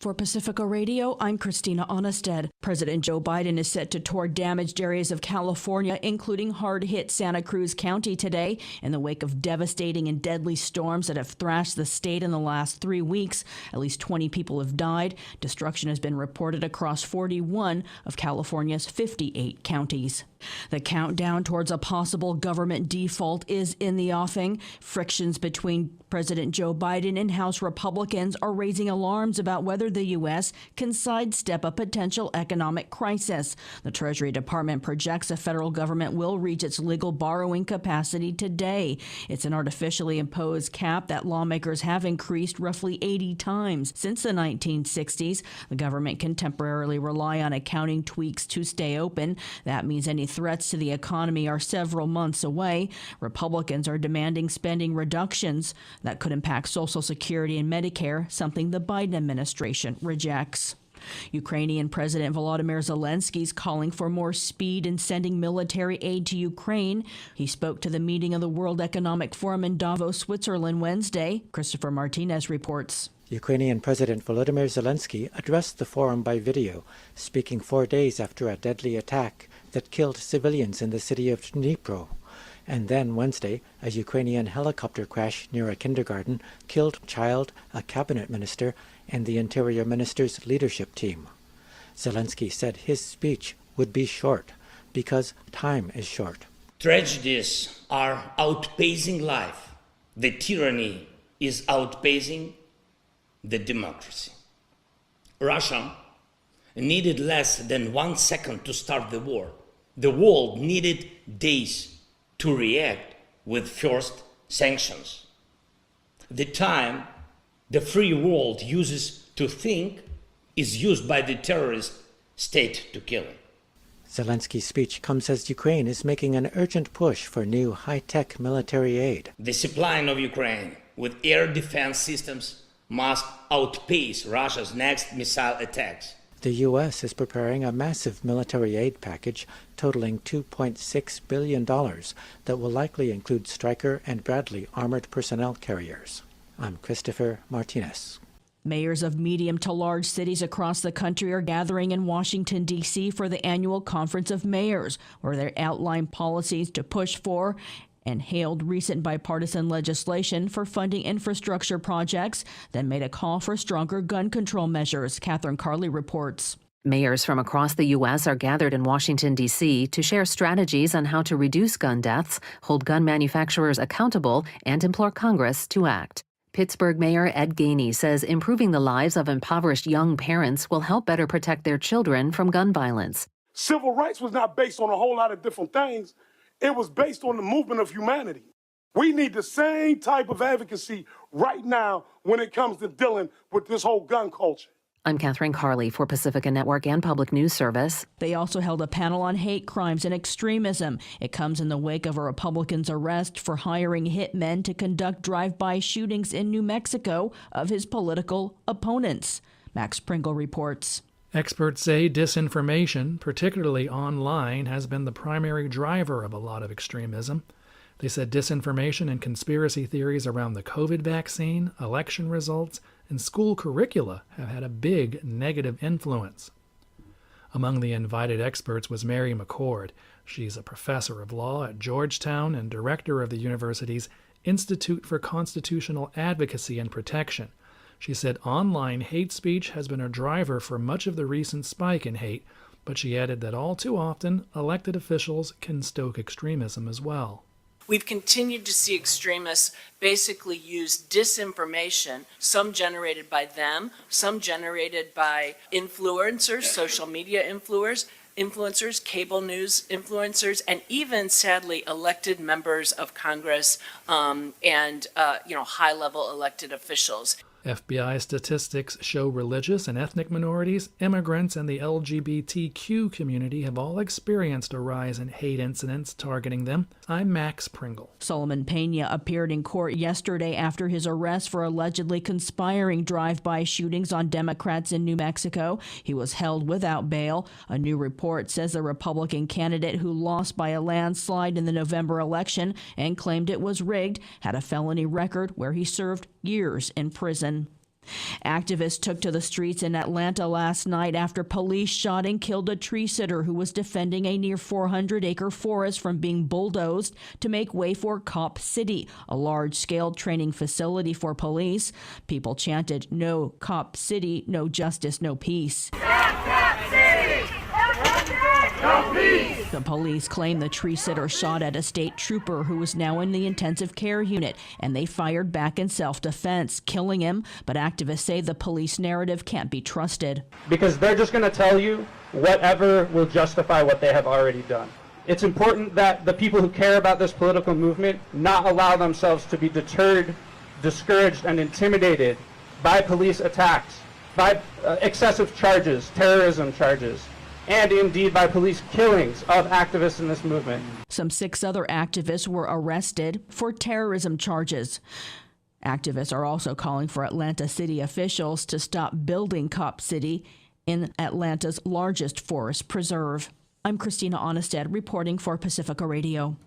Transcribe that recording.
For Pacifica Radio, I'm Christina Onnested. President Joe Biden is set to tour damaged areas of California, including hard-hit Santa Cruz County today, in the wake of devastating and deadly storms that have thrashed the state in the last 3 weeks. At least 20 people have died. Destruction has been reported across 41 of California's 58 counties. The countdown towards a possible government default is in the offing. Frictions between President Joe Biden and House Republicans are raising alarms about whether the U.S. can sidestep a potential economic crisis. The Treasury Department projects the federal government will reach its legal borrowing capacity today. It's an artificially imposed cap that lawmakers have increased roughly 80 times since the 1960s. The government can temporarily rely on accounting tweaks to stay open. That means any threats to the economy are several months away. Republicans are demanding spending reductions that could impact Social Security and Medicare, something the Biden administration rejects. Ukrainian President Volodymyr Zelensky is calling for more speed in sending military aid to Ukraine. He spoke to the meeting of the World Economic Forum in Davos, Switzerland Wednesday. Christopher Martinez reports. Ukrainian President Volodymyr Zelensky addressed the forum by video, speaking 4 days after a deadly attack that killed civilians in the city of Dnipro. And then Wednesday, a Ukrainian helicopter crash near a kindergarten killed a child, a cabinet minister, and the interior minister's leadership team. Zelensky said his speech would be short because time is short. Tragedies are outpacing life. The tyranny is outpacing the democracy. Russia needed less than 1 second to start the war. The world needed days to react with first sanctions. The time the free world uses to think is used by the terrorist state to kill. Zelensky's speech comes as Ukraine is making an urgent push for new high-tech military aid. The supplying of Ukraine with air defense systems must outpace Russia's next missile attacks. The U.S. is preparing a massive military aid package totaling $2.6 billion that will likely include Stryker and Bradley armored personnel carriers. I'm Christopher Martinez. Mayors of medium to large cities across the country are gathering in Washington, D.C. for the annual Conference of Mayors, where they outline policies to push for and hailed recent bipartisan legislation for funding infrastructure projects, then made a call for stronger gun control measures. Catherine Carley reports. Mayors from across the U.S. are gathered in Washington, D.C. to share strategies on how to reduce gun deaths, hold gun manufacturers accountable, and implore Congress to act. Pittsburgh Mayor Ed Gainey says improving the lives of impoverished young parents will help better protect their children from gun violence. Civil rights was not based on a whole lot of different things. It was based on the movement of humanity. We need the same type of advocacy right now when it comes to dealing with this whole gun culture. I'm Catherine Carley for Pacifica Network and Public News Service. They also held a panel on hate crimes and extremism. It comes in the wake of a Republican's arrest for hiring hitmen to conduct drive-by shootings in New Mexico of his political opponents. Max Pringle reports. Experts say disinformation, particularly online, has been the primary driver of a lot of extremism. They said disinformation and conspiracy theories around the COVID vaccine, election results, and school curricula have had a big negative influence. Among the invited experts was Mary McCord. She's a professor of law at Georgetown and director of the university's Institute for Constitutional Advocacy and Protection. She said online hate speech has been a driver for much of the recent spike in hate, but she added that all too often, elected officials can stoke extremism as well. We've continued to see extremists basically use disinformation, some generated by them, some generated by influencers, social media influencers, cable news influencers, and even, sadly, elected members of Congress and high-level elected officials. FBI statistics show religious and ethnic minorities, immigrants, and the LGBTQ community have all experienced a rise in hate incidents targeting them. I'm Max Pringle. Solomon Pena appeared in court yesterday after his arrest for allegedly conspiring drive-by shootings on Democrats in New Mexico. He was held without bail. A new report says the Republican candidate who lost by a landslide in the November election and claimed it was rigged had a felony record where he served years in prison. Activists took to the streets in Atlanta last night after police shot and killed a tree sitter who was defending a near 400-acre forest from being bulldozed to make way for Cop City, a large-scale training facility for police. People chanted, "No Cop City, no justice, no peace." The police claim the tree sitter shot at a state trooper who was now in the intensive care unit, and they fired back in self-defense, killing him. But activists say the police narrative can't be trusted. Because they're just going to tell you whatever will justify what they have already done. It's important that the people who care about this political movement not allow themselves to be deterred, discouraged, and intimidated by police attacks, by excessive charges, terrorism charges, and indeed by police killings of activists in this movement. Some 6 other activists were arrested for terrorism charges. Activists are also calling for Atlanta city officials to stop building Cop City in Atlanta's largest forest preserve. I'm Christina Onnested reporting for Pacifica Radio.